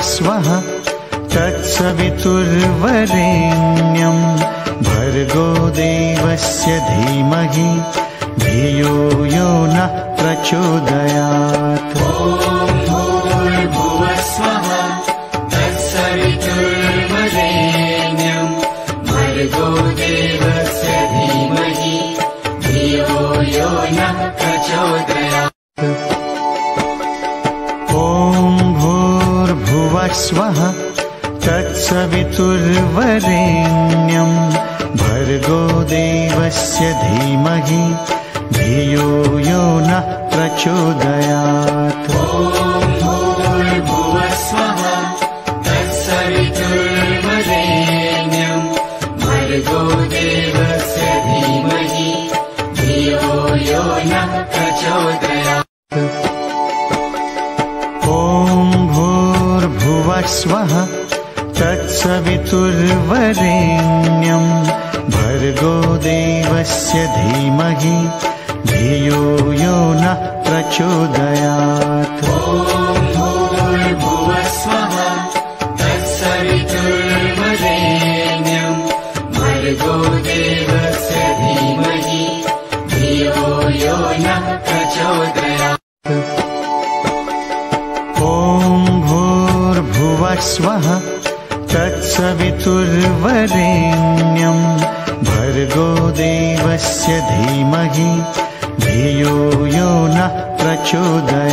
स्वः तत्सवितुर्वरेण्यं भर्गो देवस्य धीमहि धियो यो नः प्रचोदयात्। ॐ भूर्भुवः स्वः तत्सवितुर्वरेण्यं भर्गो देवस्य धीमहि धियो यो नः प्रचोदयात्। स्वः तत्सवितुर्वरेण्यं भर्गो देवस्य धीमहि धियो यो नः प्रचोदयात्। ॐ भूर्भुवः स्वः तत्सवितुर्वरेण्यं भर्गो देवस्य धीमहि धियो यो नः प्रचोदयात्। स्वः तत्सवितुर्वरेण्यं भर्गो देवस्य धीमहि धियो यो नः प्रचोदयात्। ॐ भूर्भुवः स्वः तत्सवितुर्वरेण्यं भर्गो देवस्य धीमहि धियो यो नः प्रचोदयात्। स्वः तत्सवितुर्वरेण्यं भर्गो देवस्य धीमहि धियो यो नः प्रचोदयात्।